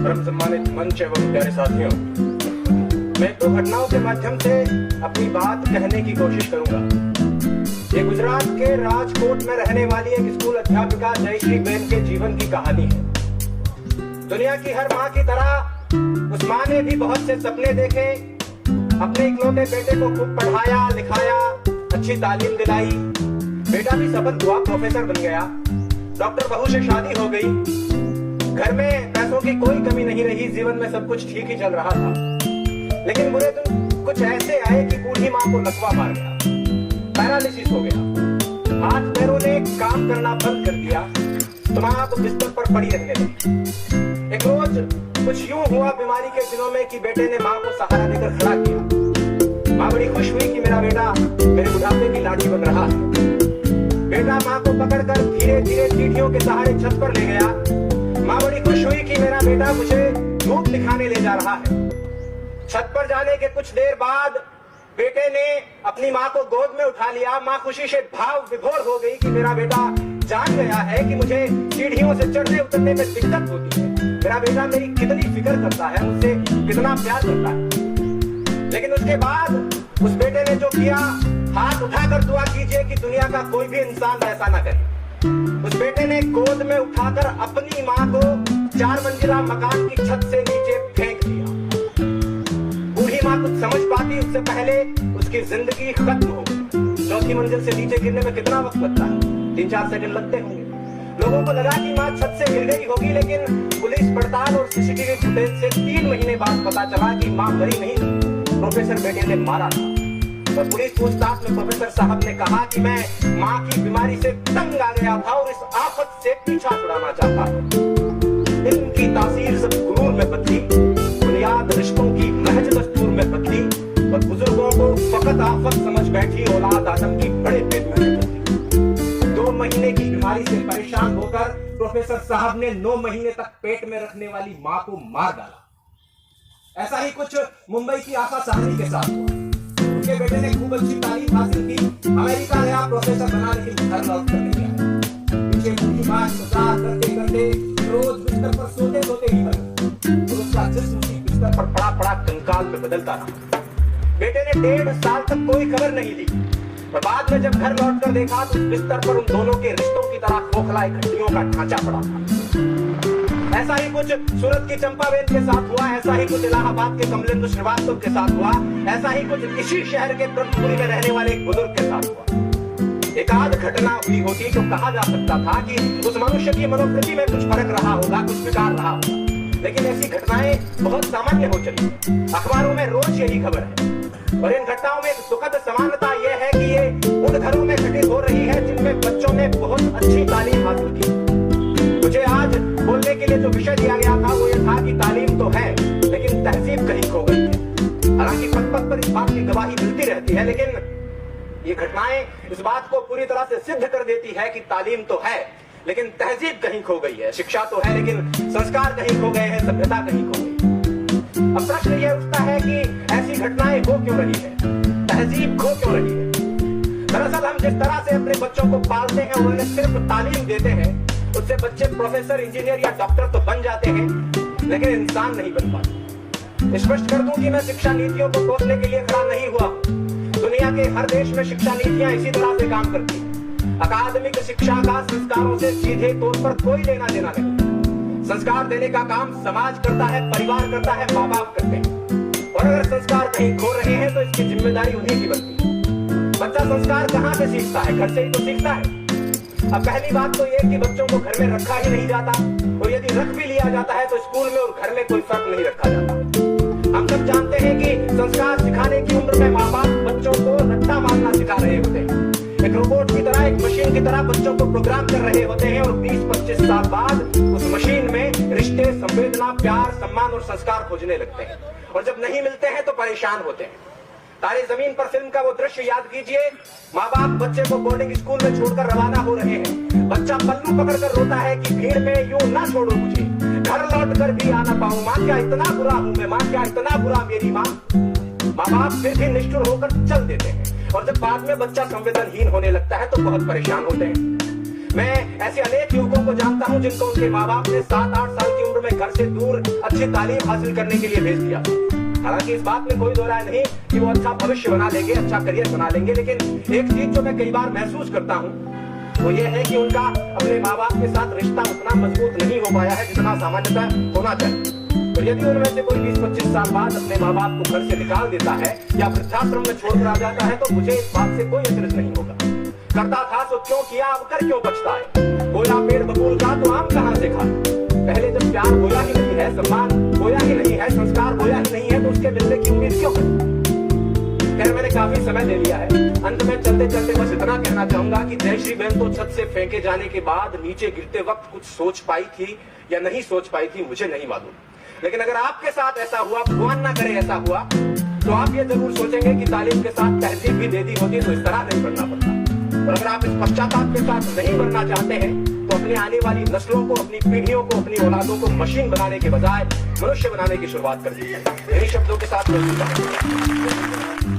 परम सम्मानित मंच एवं प्यारे साथियों, मैं दो घटनाओं के माध्यम से अपनी बात कहने की कोशिश करूंगा। ये गुजरात के राजकोट में रहने वाली एक स्कूल अध्यापिका जयश्री बेन के जीवन की कहानी है। दुनिया की हर माँ की तरह उस माँ ने भी बहुत से सपने देखे, अपने इकलौते बेटे को खूब पढ़ाया लिखाया, अच्छी तालीम दिलाई। बेटा भी सफल हुआ, प्रोफेसर बन गया, डॉक्टर बहू से शादी हो गई, घर में पैसों की कोई कमी नहीं रही, जीवन में सब कुछ ठीक ही चल रहा था। लेकिन बुरे दिन कुछ ऐसे आए कि बूढ़ी माँ को लकवा मार गया, पैरालिसिस हो गया, हाथ पैरों ने काम करना बंद कर दिया, तो माँ तो बिस्तर पर पड़ी रहने लगी। एक रोज कुछ यूं हुआ बीमारी के दिनों में कि बेटे ने माँ को सहारा देकर खड़ा किया। माँ बड़ी खुश हुई कि मेरा बेटा मेरे बुढ़ापे की लाठी बन रहा है। बेटा माँ को पकड़कर धीरे धीरे सीढ़ियों के सहारे छत पर ले गया। माँ बड़ी खुश हुई कि मेरा बेटा मुझे धूप दिखाने ले जा रहा है। छत पर जाने के कुछ देर बाद बेटे ने अपनी माँ को गोद में उठा लिया। माँ खुशी से भाव विभोर हो गई कि मेरा बेटा जान गया है कि मुझे सीढ़ियों से चढ़ने उतरने में दिक्कत होती है, मेरा बेटा मेरी कितनी फिक्र करता है, मुझसे कितना प्यार करता है। लेकिन उसके बाद उस बेटे ने जो किया, हाथ उठाकर दुआ कीजिए कि दुनिया का कोई भी इंसान ऐसा ना करे। उस बेटे ने गोद में उठाकर अपनी माँ को 4 मंजिला मकान की छत से नीचे फेंक दिया। बूढ़ी माँ कुछ समझ पाती उससे पहले उसकी जिंदगी खत्म हो गई। चौथी मंजिल से नीचे गिरने में कितना वक्त लगता है? 3-4 सेकंड लगते होंगे। लोगों को लगा कि माँ छत से गिर गई होगी, लेकिन पुलिस पड़ताल और सीसीटीवी फुटेज से 3 महीने बाद पता चला कि माँ मरी नहीं, प्रोफेसर बेटे ने मारा था। और पुलिस पूछताछ में प्रोफेसर साहब ने कहा कि मैं माँ की बीमारी से तंग आ गया था और इस आफत से पीछा छुड़ाना चाहता था। इनकी तासीर सब गुरूर में बदली, बुनियाद रिश्तों की महज दस्तूर में बदली, और बुजुर्गों को फकत आफत समझ बैठी औलाद आदम की बड़े बेदूर में बदली। 2 महीने की बीमारी से परेशान होकर प्रोफेसर साहब ने 9 महीने तक पेट में रखने वाली माँ को मार डाला। ऐसा ही कुछ मुंबई की आशा साहनी के साथ हुआ। उनके बेटे ने खूब अच्छी तालीम हासिल की, अमेरिका गया, प्रोफेसर बना, लेकिन घर लौट कर नहीं आया। पीछे बूढ़ी माँ इंतजार करते करते रोज बिस्तर पर सोते सोते ही मर, और उसका जिस्म उसी बिस्तर पर पड़ा पड़ा कंकाल में बदलता रहा। बेटे ने 1.5 साल तक कोई खबर नहीं ली, और बाद में जब घर लौट कर देखा तो बिस्तर पर उन दोनों के रिश्तों की तरह खोखला एक हड्डियों का ढांचा पड़ा था। ऐसा ही कुछ सूरत की चंपाबेन के साथ हुआ, ऐसा ही कुछ इलाहाबाद के कमलेंद्र श्रीवास्तव के साथ हुआ, ऐसा ही कुछ इसी शहर के ब्रह्मपुरी में रहने वाले एक बुजुर्ग के साथ हुआ। एक आध घटना हुई होती तो कहा जा सकता था कि उस मनुष्य की मनोवृत्ति में कुछ फर्क रहा होगा, कुछ विकार रहा होगा, लेकिन ऐसी घटनाएं बहुत सामान्य हो चली। अखबारों में रोज यही खबर है, और इन घटनाओं में एक दुखद समानता यह है कि ये उन घरों में घटित हो रही है जिनमें बच्चों ने बहुत अच्छी तालीम हासिल की। मुझे आज बोलने के लिए जो विषय दिया गया था वो ये था कि तालीम तो है, लेकिन तहजीब कहीं खो गई है। हालांकि पथ पथ पर इस बात की गवाही मिलती रहती है, लेकिन ये घटनाएं इस बात को पूरी तरह से सिद्ध कर देती है कि तालीम तो है, लेकिन तहजीब कहीं खो गई है। शिक्षा तो है, लेकिन संस्कार कहीं खो गए हैं, सभ्यता कहीं खो गई। अब प्रश्न यह उठता है कि ऐसी घटनाएं हो क्यों रही है, तहजीब खो क्यों रही है? दरअसल हम जिस तरह से अपने बच्चों को पालते हैं और उन्हें सिर्फ तालीम देते हैं, उससे बच्चे प्रोफेसर, इंजीनियर या डॉक्टर तो बन जाते हैं, लेकिन इंसान नहीं बन पाते। स्पष्ट कर दूं कि मैं शिक्षा नीतियों को कोसने के लिए खड़ा नहीं हुआ। दुनिया के हर देश में शिक्षा नीतियां इसी तरह से काम करती हैं। अकादमिक शिक्षा का संस्कारों से सीधे तौर पर कोई लेना देना नहीं। संस्कार देने का काम समाज करता है, परिवार करता है, माँ बाप करते हैं। और अगर संस्कार कहीं खो रहे हैं तो इसकी जिम्मेदारी उन्हीं की बनती है। बच्चा संस्कार कहाँ से सीखता है? घर से ही तो सीखता है। अब पहली बात तो यह कि बच्चों को घर में रखा ही नहीं जाता, और यदि रख भी लिया जाता है तो स्कूल में और घर में कोई फर्क नहीं रखा जाता। हम सब जानते हैं कि संस्कार सिखाने की उम्र में माँ बाप बच्चों को रट्टा मारना सिखा रहे होते हैं। एक रोबोट की तरह, एक मशीन की तरह बच्चों को प्रोग्राम कर रहे होते हैं, और 20-25 साल बाद उस मशीन में रिश्ते, संवेदना, प्यार, सम्मान और संस्कार खोजने लगते हैं, और जब नहीं मिलते हैं तो परेशान होते हैं। तारे जमीन पर फिल्म का वो दृश्य याद कीजिए। माँ बाप बच्चे को बोर्डिंग स्कूल में छोड़कर रवाना हो रहे हैं। बच्चा पल्लू पकड़कर रोता है कि भीड़ में यूं ना छोड़ो मुझे, घर लौट कर भी आना पाऊं। माँ क्या इतना बुरा हूं मैं, माँ क्या इतना बुरा मेरी माँ। माँ बाप फिर भी निष्ठुर होकर चल देते हैं, और जब बाद में बच्चा संवेदनहीन होने लगता है तो बहुत परेशान होते हैं। मैं ऐसे अनेक युवकों को जानता हूं जिनको उनके माँ बाप ने 7-8 साल की उम्र में घर से दूर अच्छी तालीम हासिल करने के लिए भेज दिया। हालांकि इस बात में कोई दो राय नहीं कि वो अच्छा भविष्य बना लेंगे, अच्छा करियर बना लेंगे, लेकिन एक चीज जो मैं कई बार महसूस करता हूँ वो ये है कि उनका अपने माँ बाप के साथ रिश्ता उतना मजबूत नहीं हो पाया है जितना सामान्यतः होना चाहिए। तो यदि उनमें से कोई 20-25 साल बाद अपने माँ बाप को घर से निकाल देता है या वृद्धाश्रम में छोड़कर आ जाता है तो मुझे इस बात से कोई अचरज नहीं होगा। करता था तो क्यों किया, अब कर क्यों बचता है। बोया पेड़ बबूल का तो आम कहां से खा। पहले जब प्यार बोया ही नहीं है, सम्मान बोया ही नहीं है, संस्कार बोया ही नहीं है तो उसके मिलने की उम्मीद क्यों है। खैर मैंने काफी समय ले लिया है। अंत में चलते चलते बस इतना कहना चाहूंगा कि जयश्री बहन तो छत से फेंके जाने के बाद नीचे गिरते वक्त कुछ सोच पाई थी या नहीं सोच पाई थी मुझे नहीं मालूम, लेकिन अगर आपके साथ ऐसा हुआ, भगवान ना करे ऐसा हुआ, तो आप ये जरूर सोचेंगे कि तालीम के साथ तहजीब भी दे दी होती तो इस तरह नहीं बनना पड़ता। और अगर आप इस पश्चाताप के साथ नहीं बनना चाहते हैं तो अपने आने वाली नस्लों को, अपनी पीढ़ियों को, अपनी औलादों को मशीन बनाने के बजाय मनुष्य बनाने की शुरुआत कर दीजिए। यही शब्दों के साथ